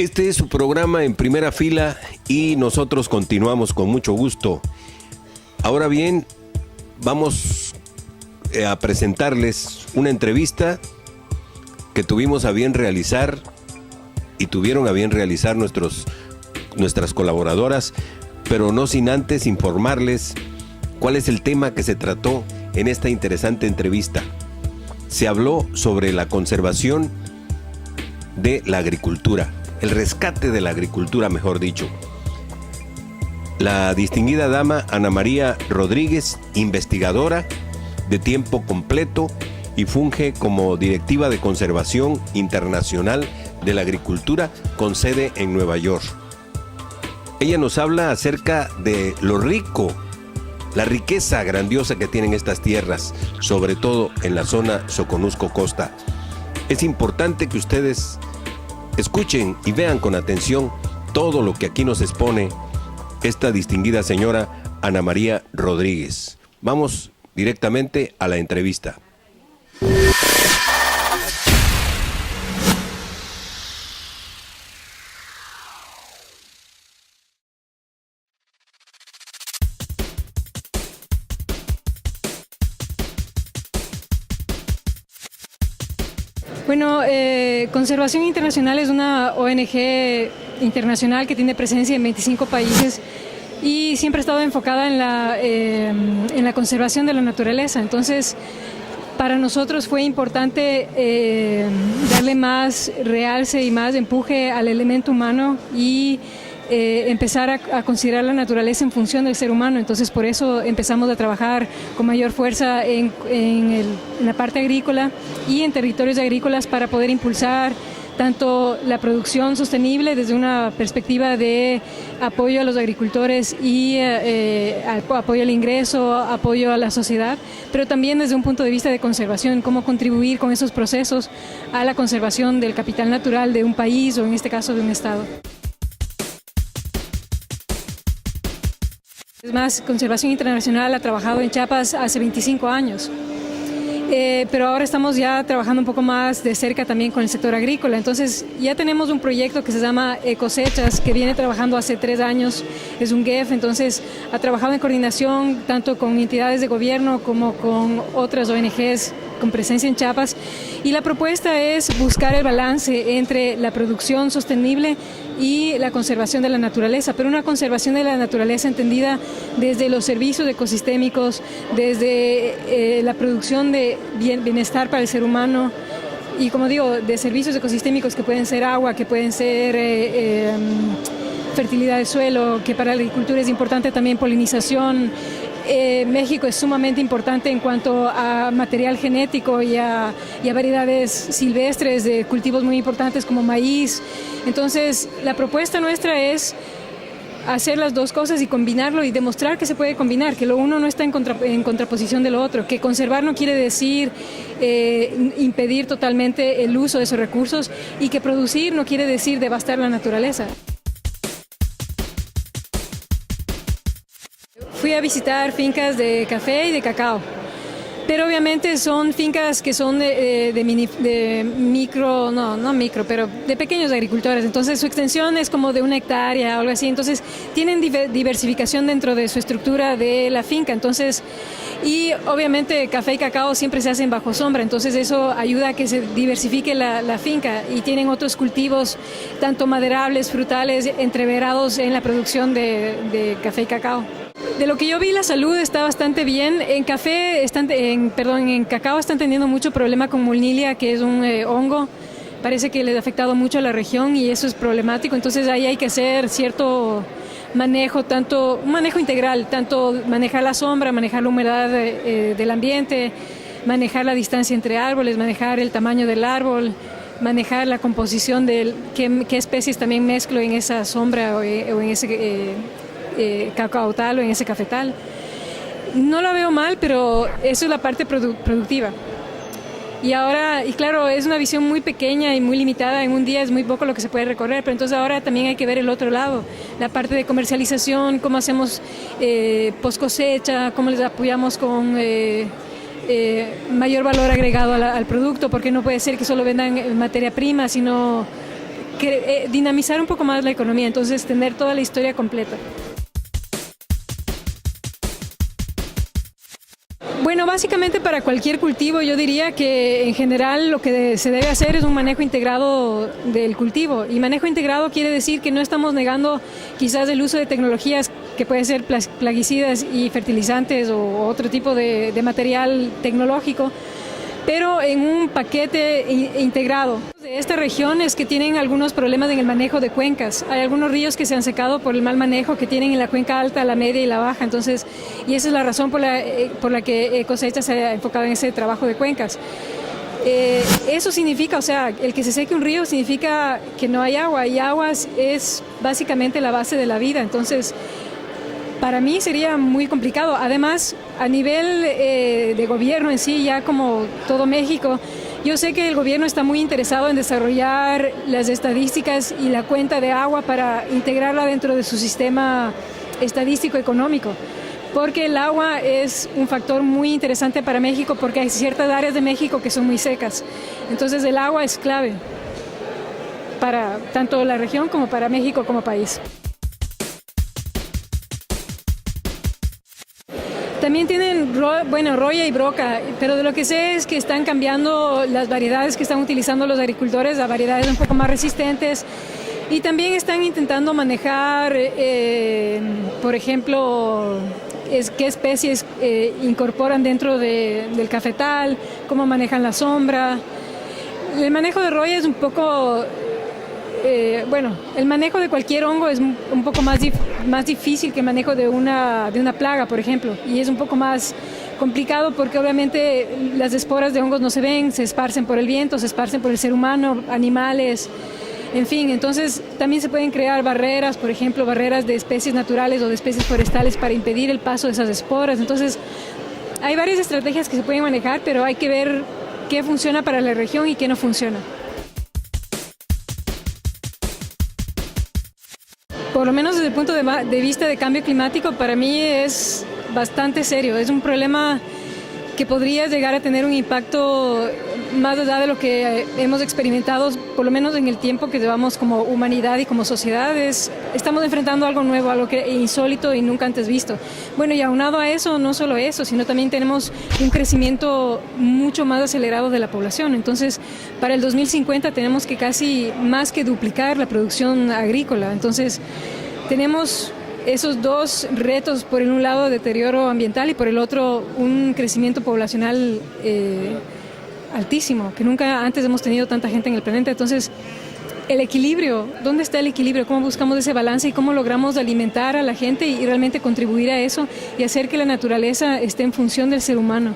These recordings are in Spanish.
Este es su programa En Primera Fila y nosotros continuamos con mucho gusto. Ahora bien, vamos a presentarles una entrevista que tuvimos a bien realizar y tuvieron a bien realizar nuestras colaboradoras, pero no sin antes informarles cuál es el tema que se trató en esta interesante entrevista. Se habló sobre la conservación de la agricultura, el rescate de la agricultura, mejor dicho. La distinguida dama Ana María Rodríguez, investigadora de tiempo completo y funge como directiva de conservación internacional de la agricultura con sede en Nueva York. Ella nos habla acerca de lo rico, la riqueza grandiosa que tienen estas tierras, sobre todo en la zona Soconusco-Costa. Es importante que ustedes escuchen y vean con atención todo lo que aquí nos expone esta distinguida señora Ana María Rodríguez. Vamos directamente a la entrevista. Bueno, Conservación Internacional es una ONG internacional que tiene presencia en 25 países y siempre ha estado enfocada en la conservación de la naturaleza. Entonces, para nosotros fue importante darle más realce y más empuje al elemento humano y empezar a considerar la naturaleza en función del ser humano. Entonces, por eso empezamos a trabajar con mayor fuerza en la parte agrícola y en territorios agrícolas para poder impulsar tanto la producción sostenible desde una perspectiva de apoyo a los agricultores y apoyo al ingreso, apoyo a la sociedad, pero también desde un punto de vista de conservación, cómo contribuir con esos procesos a la conservación del capital natural de un país o en este caso de un estado. Es más, Conservación Internacional ha trabajado en Chiapas hace 25 años. Pero ahora estamos ya trabajando un poco más de cerca también con el sector agrícola. Entonces ya tenemos un proyecto que se llama Ecosechas, que viene trabajando hace 3 años, es un GEF, entonces ha trabajado en coordinación tanto con entidades de gobierno como con otras ONGs con presencia en Chiapas, y la propuesta es buscar el balance entre la producción sostenible y la conservación de la naturaleza, pero una conservación de la naturaleza entendida desde los servicios ecosistémicos, desde la producción de bienestar para el ser humano y, como digo, de servicios ecosistémicos que pueden ser agua, que pueden ser fertilidad de suelo, que para la agricultura es importante también polinización. México es sumamente importante en cuanto a material genético y a variedades silvestres de cultivos muy importantes como maíz. Entonces, la propuesta nuestra es hacer las dos cosas y combinarlo y demostrar que se puede combinar, que lo uno no está en contraposición de lo otro, que conservar no quiere decir impedir totalmente el uso de esos recursos y que producir no quiere decir devastar la naturaleza. Fui a visitar fincas de café y de cacao, pero obviamente son fincas que son de pequeños agricultores, entonces su extensión es como de 1 hectárea o algo así, entonces tienen diversificación dentro de su estructura de la finca, entonces, y obviamente café y cacao siempre se hacen bajo sombra, entonces eso ayuda a que se diversifique la finca y tienen otros cultivos, tanto maderables, frutales, entreverados en la producción de café y cacao. De lo que yo vi, la salud está bastante bien. En cacao están teniendo mucho problema con Molnilia, que es un hongo. Parece que les ha afectado mucho a la región y eso es problemático. Entonces ahí hay que hacer cierto manejo, un manejo integral, tanto manejar la sombra, manejar la humedad del ambiente, manejar la distancia entre árboles, manejar el tamaño del árbol, manejar la composición de qué especies también mezclo en esa sombra o en ese cacautal o en ese cafetal. No lo veo mal, pero eso es la parte productiva. Y claro, es una visión muy pequeña y muy limitada, en un día es muy poco lo que se puede recorrer, pero entonces ahora también hay que ver el otro lado, la parte de comercialización, cómo hacemos post cosecha, cómo les apoyamos con mayor valor agregado al producto, porque no puede ser que solo vendan materia prima, sino dinamizar un poco más la economía, entonces tener toda la historia completa. Bueno, básicamente para cualquier cultivo yo diría que en general lo que se debe hacer es un manejo integrado del cultivo, y manejo integrado quiere decir que no estamos negando quizás el uso de tecnologías que pueden ser plaguicidas y fertilizantes o otro tipo de material tecnológico, pero en un paquete integrado. De esta región es que tienen algunos problemas en el manejo de cuencas. Hay algunos ríos que se han secado por el mal manejo que tienen en la cuenca alta, la media y la baja. Entonces, y esa es la razón por la que Cosecha se ha enfocado en ese trabajo de cuencas. Eso significa, o sea, el que se seque un río significa que no hay agua, y agua es básicamente la base de la vida. Entonces, para mí sería muy complicado. Además, a nivel de gobierno en sí, ya como todo México, yo sé que el gobierno está muy interesado en desarrollar las estadísticas y la cuenta de agua para integrarla dentro de su sistema estadístico económico, porque el agua es un factor muy interesante para México, porque hay ciertas áreas de México que son muy secas. Entonces el agua es clave para tanto la región como para México como país. También tienen, roya y broca, pero de lo que sé es que están cambiando las variedades que están utilizando los agricultores a variedades un poco más resistentes, y también están intentando manejar, por ejemplo, qué especies incorporan dentro del cafetal, cómo manejan la sombra. El manejo de roya es un poco... el manejo de cualquier hongo es un poco más difícil que el manejo de una plaga, por ejemplo, y es un poco más complicado porque obviamente las esporas de hongos no se ven, se esparcen por el viento, se esparcen por el ser humano, animales, en fin. Entonces también se pueden crear barreras, por ejemplo, barreras de especies naturales o de especies forestales para impedir el paso de esas esporas. Entonces hay varias estrategias que se pueden manejar, pero hay que ver qué funciona para la región y qué no funciona. Por lo menos desde el punto de vista de cambio climático, para mí es bastante serio. Es un problema que podría llegar a tener un impacto más allá de lo que hemos experimentado, por lo menos en el tiempo que llevamos como humanidad y como sociedad. Estamos enfrentando algo nuevo, algo insólito y nunca antes visto. Bueno, y aunado a eso, no solo eso, sino también tenemos un crecimiento mucho más acelerado de la población. Entonces, para el 2050 tenemos que casi más que duplicar la producción agrícola. Entonces, tenemos esos dos retos: por un lado deterioro ambiental y por el otro un crecimiento poblacional altísimo, que nunca antes hemos tenido tanta gente en el planeta. Entonces, el equilibrio, ¿dónde está el equilibrio? ¿Cómo buscamos ese balance y cómo logramos alimentar a la gente y realmente contribuir a eso y hacer que la naturaleza esté en función del ser humano?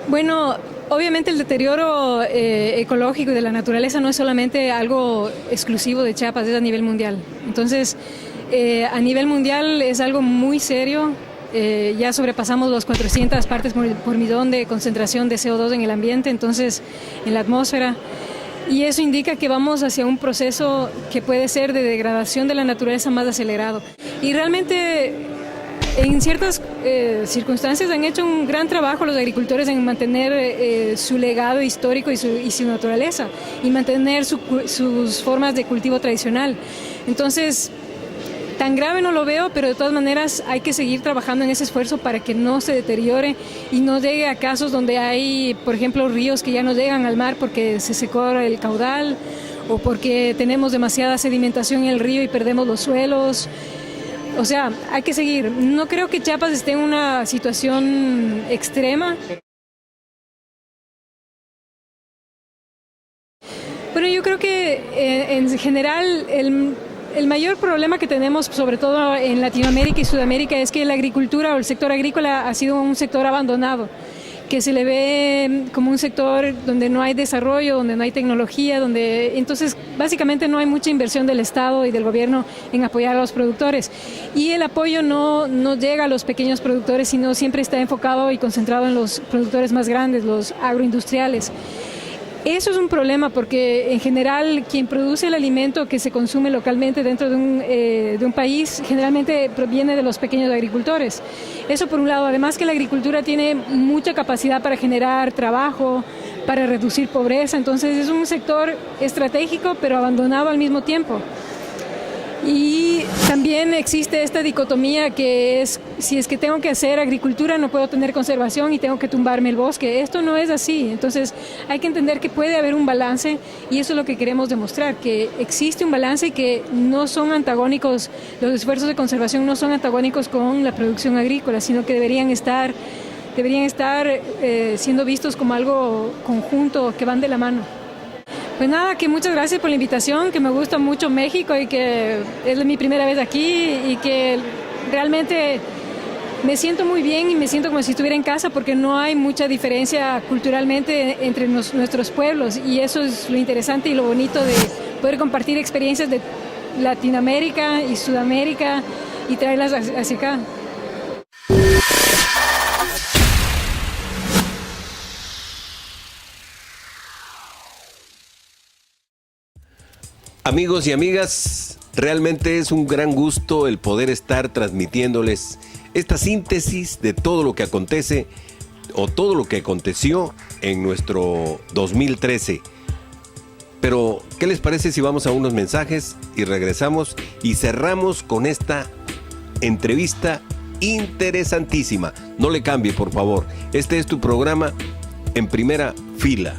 Bueno, obviamente el deterioro ecológico y de la naturaleza no es solamente algo exclusivo de Chiapas, es a nivel mundial. Entonces, a nivel mundial es algo muy serio. Ya sobrepasamos los 400 partes por millón de concentración de CO2 en el ambiente, entonces en la atmósfera. Y eso indica que vamos hacia un proceso que puede ser de degradación de la naturaleza más acelerado. Y realmente, en ciertas circunstancias han hecho un gran trabajo los agricultores en mantener su legado histórico y su naturaleza, y mantener sus formas de cultivo tradicional. Entonces, tan grave no lo veo, pero de todas maneras hay que seguir trabajando en ese esfuerzo para que no se deteriore y no llegue a casos donde hay, por ejemplo, ríos que ya no llegan al mar porque se secó el caudal o porque tenemos demasiada sedimentación en el río y perdemos los suelos. O sea, hay que seguir. No creo que Chiapas esté en una situación extrema. Bueno, yo creo que en general el mayor problema que tenemos, sobre todo en Latinoamérica y Sudamérica, es que la agricultura o el sector agrícola ha sido un sector abandonado, que se le ve como un sector donde no hay desarrollo, donde no hay tecnología, entonces básicamente no hay mucha inversión del Estado y del gobierno en apoyar a los productores. Y el apoyo no llega a los pequeños productores, sino siempre está enfocado y concentrado en los productores más grandes, los agroindustriales. Eso es un problema porque en general quien produce el alimento que se consume localmente dentro de un país generalmente proviene de los pequeños agricultores. Eso por un lado. Además que la agricultura tiene mucha capacidad para generar trabajo, para reducir pobreza. Entonces es un sector estratégico pero abandonado al mismo tiempo. Y también existe esta dicotomía que es, si es que tengo que hacer agricultura no puedo tener conservación y tengo que tumbarme el bosque. Esto no es así. Entonces hay que entender que puede haber un balance y eso es lo que queremos demostrar, que existe un balance y que no son antagónicos, los esfuerzos de conservación no son antagónicos con la producción agrícola, sino que deberían estar siendo vistos como algo conjunto, que van de la mano. Pues nada, que muchas gracias por la invitación, que me gusta mucho México y que es mi primera vez aquí y que realmente me siento muy bien y me siento como si estuviera en casa porque no hay mucha diferencia culturalmente entre nuestros pueblos y eso es lo interesante y lo bonito de poder compartir experiencias de Latinoamérica y Sudamérica y traerlas hacia acá. Amigos y amigas, realmente es un gran gusto el poder estar transmitiéndoles esta síntesis de todo lo que acontece o todo lo que aconteció en nuestro 2013. Pero, ¿qué les parece si vamos a unos mensajes y regresamos y cerramos con esta entrevista interesantísima? No le cambie, por favor. Este es tu programa En Primera Fila.